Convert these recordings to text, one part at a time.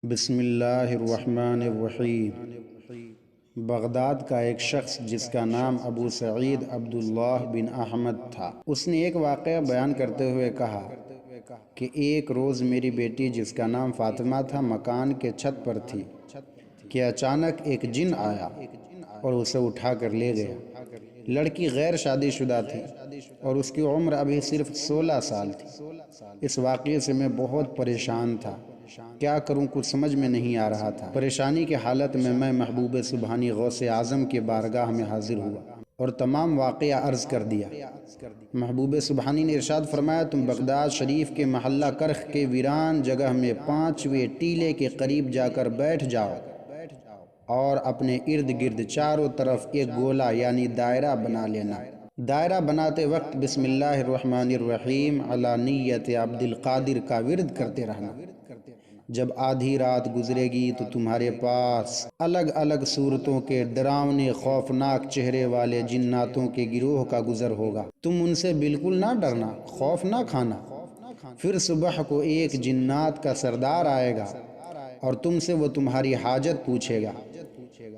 بسم اللہ الرحمن الرحیم۔ بغداد کا ایک شخص جس کا نام ابو سعید عبداللہ بن احمد تھا، اس نے ایک واقعہ بیان کرتے ہوئے کہا کہ ایک روز میری بیٹی جس کا نام فاطمہ تھا مکان کے چھت پر تھی کہ اچانک ایک جن آیا اور اسے اٹھا کر لے گیا۔ لڑکی غیر شادی شدہ تھی اور اس کی عمر ابھی صرف 16 سال تھی۔ اس واقعے سے میں بہت پریشان تھا، کیا کروں کچھ سمجھ میں نہیں آ رہا تھا۔ پریشانی کی حالت میں محبوب سبحانی غوث اعظم کی بارگاہ میں حاضر ہوا اور تمام واقعہ عرض کر دیا۔ محبوب سبحانی نے ارشاد فرمایا، تم بغداد شریف کے محلہ کرخ کے ویران جگہ میں 5ویں ٹیلے کے قریب جا کر بیٹھ جاؤ اور اپنے ارد گرد چاروں طرف ایک گولا یعنی دائرہ بنا لینا۔ دائرہ بناتے وقت بسم اللہ الرحمن الرحیم علی نیت عبد القادر کا ورد کرتے رہنا۔ جب آدھی رات گزرے گی تو تمہارے پاس الگ الگ صورتوں کے ڈراونے خوفناک چہرے والے جناتوں کے گروہ کا گزر ہوگا۔ تم ان سے بالکل نہ ڈرنا، خوف نہ کھانا۔ پھر صبح کو ایک جنات کا سردار آئے گا اور تم سے وہ تمہاری حاجت پوچھے گا،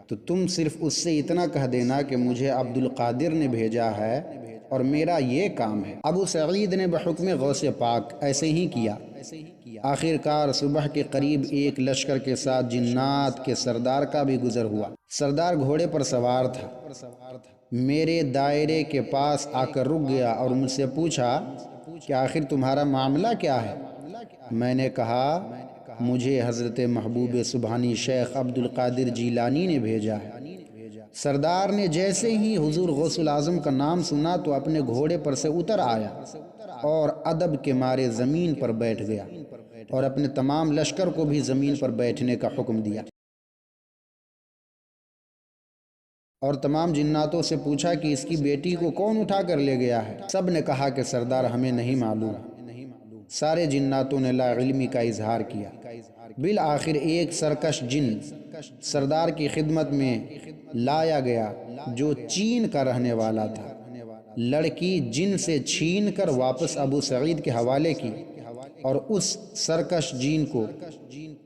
تو تم صرف اس سے اتنا کہہ دینا کہ مجھے عبد القادر نے بھیجا ہے اور میرا یہ کام ہے۔ ابو سعید نے بحکم غوث پاک ایسے ہی کیا۔ آخر کار صبح کے قریب ایک لشکر کے ساتھ جنات کے سردار کا بھی گزر ہوا۔ سردار گھوڑے پر سوار تھا، میرے دائرے کے پاس آ کر رک گیا اور مجھ سے پوچھا کہ آخر تمہارا معاملہ کیا ہے؟ میں نے کہا، مجھے حضرت محبوب سبحانی شیخ عبد القادر جیلانی نے بھیجا ہے۔ سردار نے جیسے ہی حضور غوث الاعظم کا نام سنا تو اپنے گھوڑے پر سے اتر آیا اور ادب کے مارے زمین پر بیٹھ گیا اور اپنے تمام لشکر کو بھی زمین پر بیٹھنے کا حکم دیا، اور تمام جناتوں سے پوچھا کہ اس کی بیٹی کو کون اٹھا کر لے گیا ہے؟ سب نے کہا کہ سردار ہمیں نہیں معلوم۔ سارے جناتوں نے لا علمی کا اظہار کیا۔ بالآخر ایک سرکش جن سردار کی خدمت میں لایا گیا جو چین کا رہنے والا تھا۔ لڑکی جن سے چھین کر واپس ابو سعید کے حوالے کی اور اس سرکش جین کو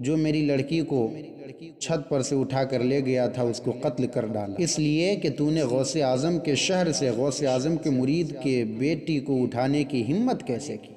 جو میری لڑکی کو چھت پر سے اٹھا کر لے گیا تھا اس کو قتل کر ڈالا، اس لیے کہ تو نے غوث اعظم کے شہر سے غوث اعظم کے مرید کے بیٹی کو اٹھانے کی ہمت کیسے کی؟